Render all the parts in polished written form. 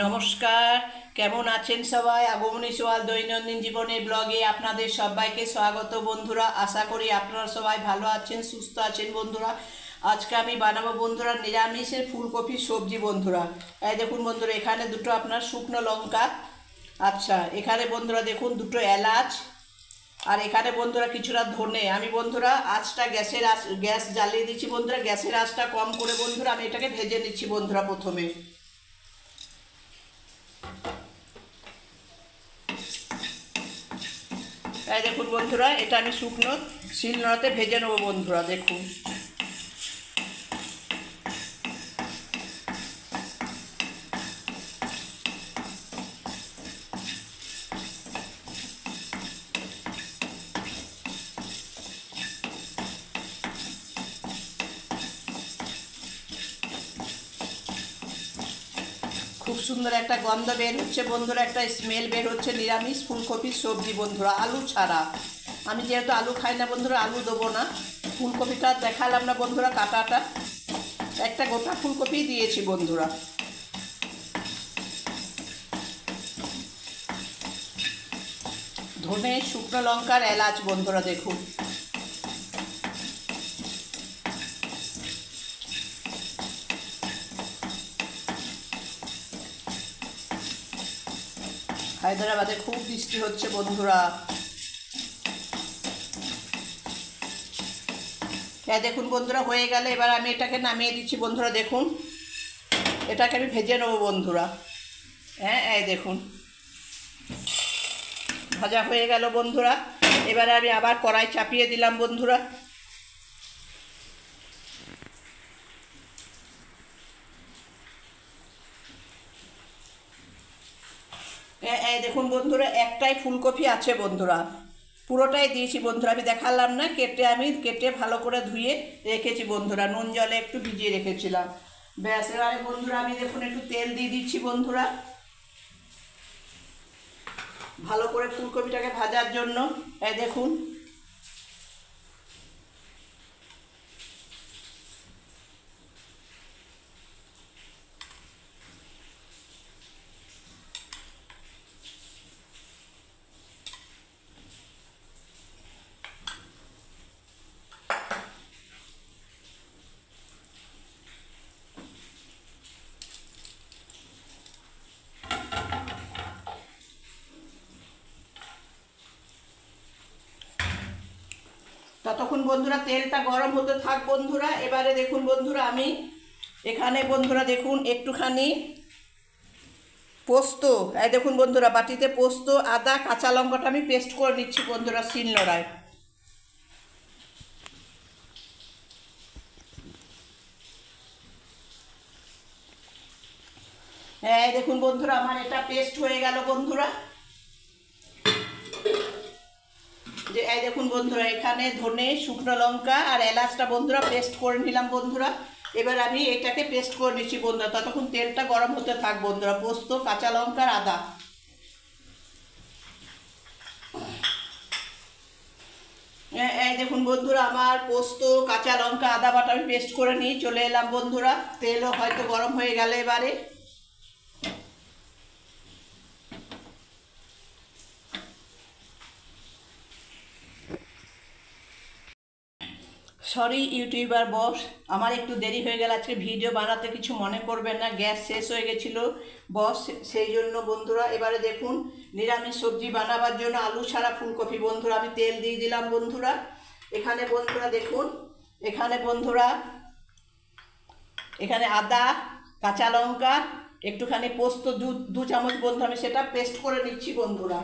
নমস্কার, কেমন আছেন সবাই? আগমনী সোয়াল দৈনন্দিন জীবনের ব্লগে আপনাদের সবাইকে স্বাগত বন্ধুরা। আশা করি আপনারা সবাই ভালো আছেন, সুস্থ আছেন বন্ধুরা। আজকে আমি বানাবো বন্ধুরা নিরামিষের ফুলকপির সবজি বন্ধুরা। এই দেখুন বন্ধুরা, এখানে দুটো আপনার শুকনো লঙ্কা, আচ্ছা এখানে বন্ধুরা দেখুন দুটো এলাচ, আর এখানে বন্ধুরা কিছুটা ধনে। আমি বন্ধুরা আঁচটা গ্যাস জ্বালিয়ে দিচ্ছি বন্ধুরা, গ্যাসের আঁচটা কম করে বন্ধুরা আমি এটাকে ভেজে নিচ্ছি বন্ধুরা। প্রথমে এই দেখুন বন্ধুরা, এটা আমি শুকনো শিলনোড়াতে ভেজে নেবো বন্ধুরা। দেখুন খুব সুন্দর একটা গন্ধ বের হচ্ছে বন্ধুরা, একটা স্মেল বের হচ্ছে নিরামিষ ফুলকপির সবজি বন্ধুরা, আলু ছাড়া। আমি যেহেতু আলু খাই না বন্ধুরা, আলু দেবো না। ফুলকপিটা দেখালাম না বন্ধুরা, কাটাটা একটা গোটা ফুলকপি দিয়েছি বন্ধুরা। ধনে, শুকনো লঙ্কার, এলাচ বন্ধুরা দেখুন। হায়দ্রাবাদে খুব বৃষ্টি হচ্ছে বন্ধুরা। হ্যাঁ দেখুন বন্ধুরা, হয়ে গেলে এবার আমি এটাকে নামিয়ে দিচ্ছি বন্ধুরা। দেখুন এটাকে আমি ভেজে নেবো বন্ধুরা। হ্যাঁ এই দেখুন ভাজা হয়ে গেল বন্ধুরা। এবারে আমি আবার কড়াই চাপিয়ে দিলাম বন্ধুরা। এই দেখুন বন্ধুরা, একটাই ফুলকপি আছে বন্ধুরা, পুরোটাই দিয়েছি বন্ধুরা। আমি দেখালাম না, কেটে ভালো করে ধুয়ে রেখেছি বন্ধুরা, নুন জলে একটু ভিজিয়ে রেখেছিলাম। ব্যাস, এবারে বন্ধুরা আমি দেখুন একটু তেল দিয়ে দিচ্ছি বন্ধুরা, ভালো করে ফুলকপিটাকে ভাজার জন্য। এই দেখুন ততক্ষণ বন্ধুরা তেলটা গরম হতে থাক বন্ধুরা। এবারে দেখুন বন্ধুরা, আমি এখানে বন্ধুরা দেখুন একটুখানি পোস্ত, এই দেখুন বন্ধুরা বাটিতে পোস্ত, আদা, কাঁচা লঙ্কাটা আমি পেস্ট করে নিচ্ছি বন্ধুরা শিলনোড়ায়। হ্যাঁ এই দেখুন বন্ধুরা, আমার এটা পেস্ট হয়ে গেল বন্ধুরা। যে এই দেখুন বন্ধুরা, এখানে ধনে, শুকনো লঙ্কা আর এলাচটা বন্ধুরা পেস্ট করে নিলাম বন্ধুরা। এবার আমি এটাকে পেস্ট করে নিচ্ছি বন্ধুরা, ততক্ষণ তেলটা গরম হতে থাক বন্ধুরা। পোস্ত, কাঁচা লঙ্কা আর আদা, এই দেখুন বন্ধুরা আমার পোস্ত, কাঁচা লঙ্কা, আদা বাটা আমি পেস্ট করে নিয়ে চলে এলাম বন্ধুরা। তেলও হয়তো গরম হয়ে গেল এবারে। সরি ইউটিউবার বস, আমার একটু দেরি হয়ে গেল আজকে ভিডিও বানাতে, কিছু মনে করবেন না, গ্যাস শেষ হয়ে গেছিলো বস, সেই জন্য বন্ধুরা। এবারে দেখুন নিরামিষ সবজি বানাবার জন্য আলু ছাড়া ফুলকপি বন্ধুরা, আমি তেল দিয়ে দিলাম বন্ধুরা। এখানে বন্ধুরা দেখুন, এখানে বন্ধুরা এখানে আদা, কাঁচা লঙ্কা, একটুখানি পোস্ত, দু চামচ বন্ধু আমি সেটা পেস্ট করে নিচ্ছি বন্ধুরা।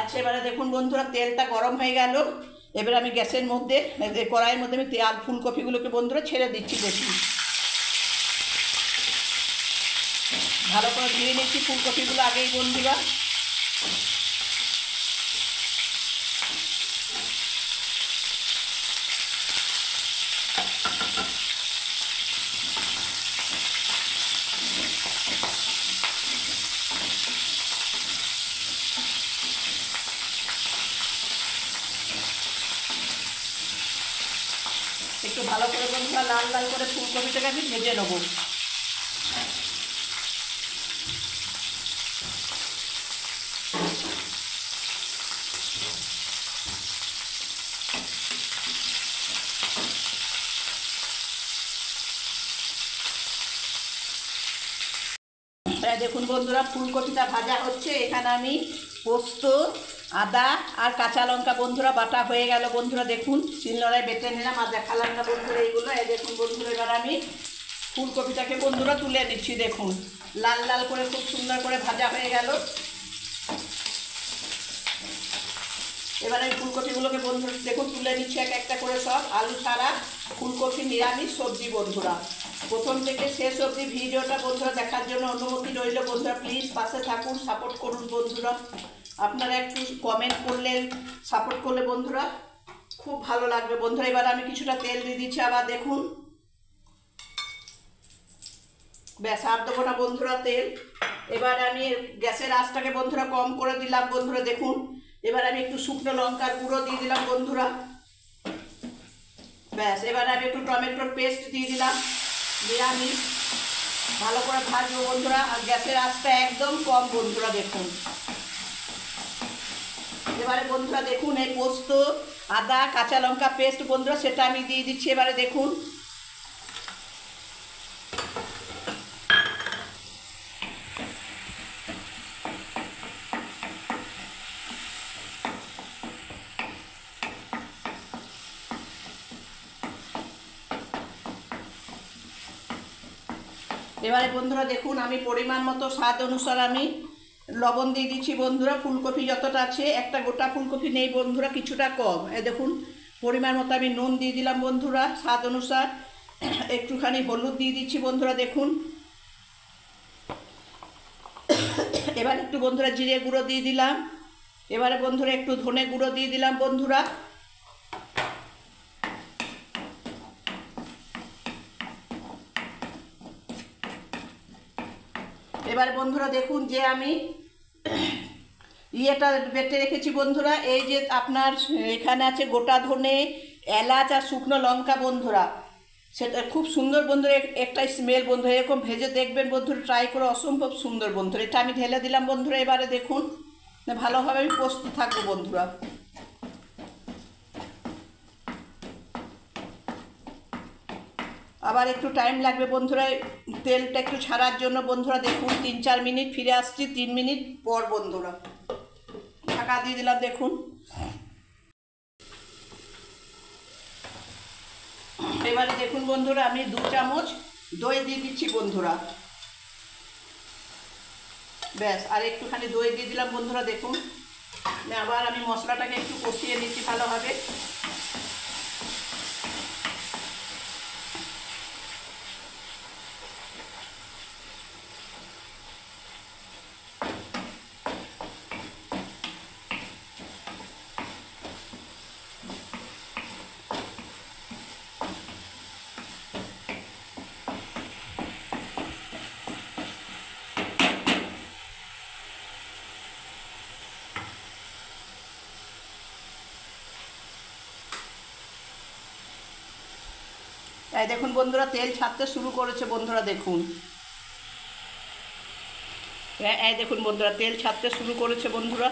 আচ্ছা এবারে দেখুন বন্ধুরা, তেলটা গরম হয়ে গেল। এবার আমি গ্যাসের মধ্যে, কড়াইয়ের মধ্যে আমি তেল ফুলকপিগুলোকে বন্ধুরা ছেড়ে দিচ্ছি। দেখি ভালো করে ধুয়ে নিচ্ছি ফুলকপিগুলো আগেই বন্ধুরা। একটু ভালো করে বন্ধুরা লাল লাল করে ফুলকপিটাকে আমি ভেজে নেবো। দেখুন বন্ধুরা ফুলকপিটা ভাজা হচ্ছে। এখানে আমি পোস্ত, আদা আর কাঁচা লঙ্কা বন্ধুরা বাটা হয়ে গেল বন্ধুরা। দেখুন শিলনোড়ায় বেটে নিলাম আর দেখালাম না বন্ধুরা এইগুলো। দেখুন বন্ধুরা এবার আমি ফুলকপিটাকে বন্ধুরা তুলে নিচ্ছি। দেখুন লাল লাল করে খুব সুন্দর করে ভাজা হয়ে গেল। এবার আমি ফুলকপিগুলোকে বন্ধুরা দেখুন তুলে নিচ্ছি এক একটা করে সব। আলু ছাড়া ফুলকপি নিরামিষ সবজি বন্ধুরা। প্রথম থেকে শেষ অবধি ভিডিওটা বন্ধুরা দেখার জন্য অনুমতি রইল বন্ধুরা। প্লিজ পাশে থাকুন, সাপোর্ট করুন বন্ধুরা। আপনারা একটু কমেন্ট করলে, সাপোর্ট করলে বন্ধুরা খুব ভালো লাগবে বন্ধুরা। এবার আমি কিছুটা তেল দিয়ে দিচ্ছি আবার। দেখুন ব্যাস আর দেবো না বন্ধুরা তেল। এবার আমি গ্যাসের আঁচটাকে বন্ধুরা কম করে দিলাম বন্ধুরা। দেখুন এবার আমি একটু শুকনো লঙ্কার গুঁড়ো দিয়ে দিলাম বন্ধুরা। ব্যাস এবার আমি একটু টমেটোর পেস্ট দিয়ে দিলাম। দিয়ে আমি ভালো করে ভাজবো বন্ধুরা। আর গ্যাসের আঁচটা একদম কম বন্ধুরা। দেখুন এবারে বন্ধুরা দেখুন এই পোস্ত, আদা, কাঁচা লঙ্কা পেস্ট বন্ধুরা সেটা আমি দিয়ে দিচ্ছি। এবারে দেখুন এবারে বন্ধুরা দেখুন আমি পরিমাণ মতো স্বাদ অনুসার আমি লবণ দিয়ে দিচ্ছি বন্ধুরা। ফুলকপি যতটা আছে, একটা গোটা ফুলকপি নেই বন্ধুরা, কিছুটা কম। দেখুন পরিমাণ মতো আমি নুন দিয়ে দিলাম বন্ধুরা স্বাদ অনুসার। একটুখানি হলুদ দিয়ে দিচ্ছি বন্ধুরা। দেখুন এবার একটু বন্ধুরা জিরে গুঁড়ো দিয়ে দিলাম। এবারে বন্ধুরা একটু ধনে গুঁড়ো দিয়ে দিলাম বন্ধুরা। এবার বন্ধুরা দেখুন যে আমি ইয়েটা বেটে রেখেছি বন্ধুরা। এই যে আপনার এখানে আছে গোটা ধনে, এলাচ আর শুকনো লঙ্কা বন্ধুরা। সেটা খুব সুন্দর বন্ধুরা একটা স্মেল বন্ধুরা। এরকম ভেজে দেখবেন বন্ধুরা, ট্রাই করে অসম্ভব সুন্দর বন্ধুরা। এটা আমি ঢেলে দিলাম বন্ধুরা। এবারে দেখুন ভালোভাবে আমি প্রস্তুত থাকবো বন্ধুরা। আবার একটু টাইম লাগবে বন্ধুরা তেলটা একটু ছাড়ার জন্য বন্ধুরা। দেখুন 3-4 মিনিট, ফিরে আসছি 3 মিনিট পর বন্ধুরা। ঢাকা দিয়ে দিলাম। দেখুন এবারে দেখুন বন্ধুরা আমি 2 চামচ দই দিয়ে দিচ্ছি বন্ধুরা। ব্যাস আর একটুখানি দই দিয়ে দিলাম বন্ধুরা। দেখুন আবার আমি মশলাটাকে একটু কষিয়ে নিচ্ছি ভালোভাবে। এই দেখুন বন্ধুরা তেল ছাড়তে শুরু করেছে বন্ধুরা। দেখুন এই দেখুন বন্ধুরা তেল ছাড়তে শুরু করেছে বন্ধুরা।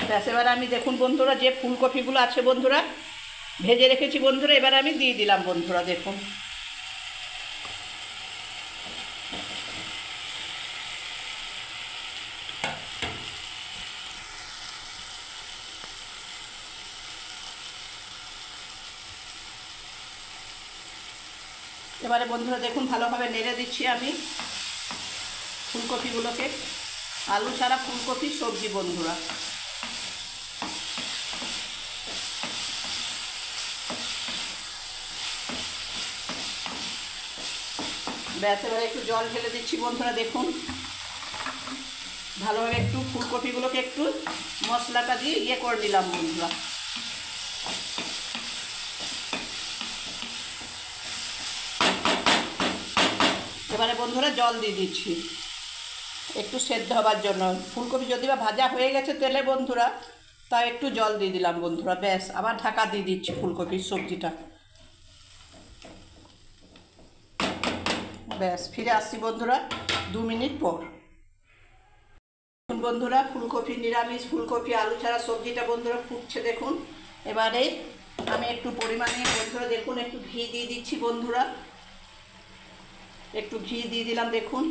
ব্যাস এবার আমি দেখুন বন্ধুরা যে ফুলকপিগুলো আছে বন্ধুরা ভেজে রেখেছি বন্ধুরা, এবার আমি দিয়ে দিলাম বন্ধুরা। দেখুন এবারে বন্ধুরা দেখুন ভালোভাবে নেড়ে দিচ্ছি আমি ফুলকপিগুলোকে। আলু ছাড়া ফুলকপি সবজি বন্ধুরা। ব্যাস এবারে একটু জল ঢেলে দিচ্ছি বন্ধুরা। দেখুন ভালোভাবে একটু ফুলকপিগুলোকে একটু মশলাটা দিয়ে ইয়ে করে নিলাম বন্ধুরা। এবারে বন্ধুরা জল দিয়ে দিচ্ছি একটু সেদ্ধ হবার জন্য। ফুলকপি যদি বা ভাজা হয়ে গেছে তেলে বন্ধুরা, তাই একটু জল দিয়ে দিলাম বন্ধুরা। ব্যাস আবার ঢাকা দিয়ে দিচ্ছি ফুলকপির সবজিটা। ব্যাস ফিরে আসছি বন্ধুরা 2 মিনিট পর। বন্ধুরা ফুলকপি নিরামিষ ফুলকপি আলু ছাড়া সবজিটা বন্ধুরা ফুটছে দেখুন। এবারে আমি একটু পরিমাণে বন্ধুরা দেখুন একটু ঘি দিয়ে দিচ্ছি বন্ধুরা, একটু ঘি দিয়ে দিলাম দেখুন।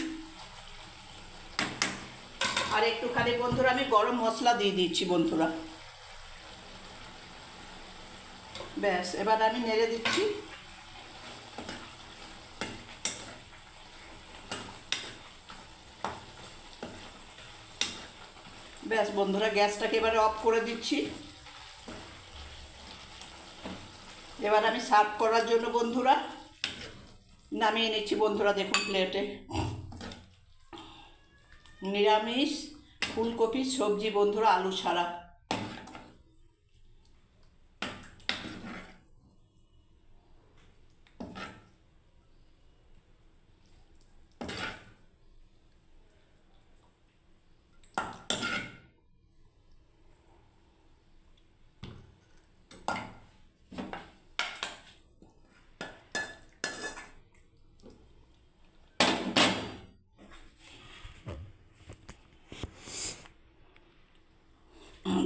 আর একটুখানি বন্ধুরা আমি গরম মশলা দিয়ে দিচ্ছি বন্ধুরা। ব্যাস, এবার আমি নেড়ে দিচ্ছি। ব্যাস বন্ধুরা, গ্যাসটাকে এবারে অফ করে দিচ্ছি। এবার আমি সার্ভ করার জন্য বন্ধুরা নামিয়ে নিচ্ছি বন্ধুরা দেখুন প্লেটে। নিরামিষ ফুলকপির সবজি বন্ধুরা, আলু ছাড়া।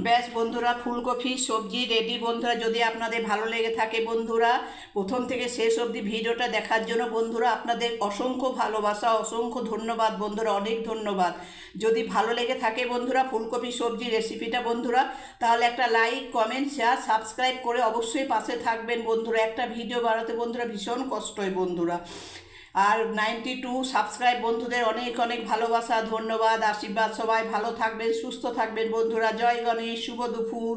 ব্যাস বন্ধুরা, ফুলকপি সবজি রেডি বন্ধুরা। যদি আপনাদের ভালো লেগে থাকে বন্ধুরা, প্রথম থেকে শেষ অবধি ভিডিওটা দেখার জন্য বন্ধুরা আপনাদের অসংখ্য ভালোবাসা, অসংখ্য ধন্যবাদ বন্ধুরা, অনেক ধন্যবাদ। যদি ভালো লেগে থাকে বন্ধুরা ফুলকপি সবজি রেসিপিটা বন্ধুরা, তাহলে একটা লাইক, কমেন্ট, শেয়ার, সাবস্ক্রাইব করে অবশ্যই পাশে থাকবেন বন্ধুরা। একটা ভিডিও বানাতে বন্ধুরা ভীষণ কষ্ট হয় বন্ধুরা। আর 92 সাবস্ক্রাইব বন্ধুদের অনেক অনেক ভালোবাসা, ধন্যবাদ, আশীর্বাদ। সবাই ভালো থাকবেন, সুস্থ থাকবেন বন্ধুরা। জয় গণেশ, শুভ দুপুর।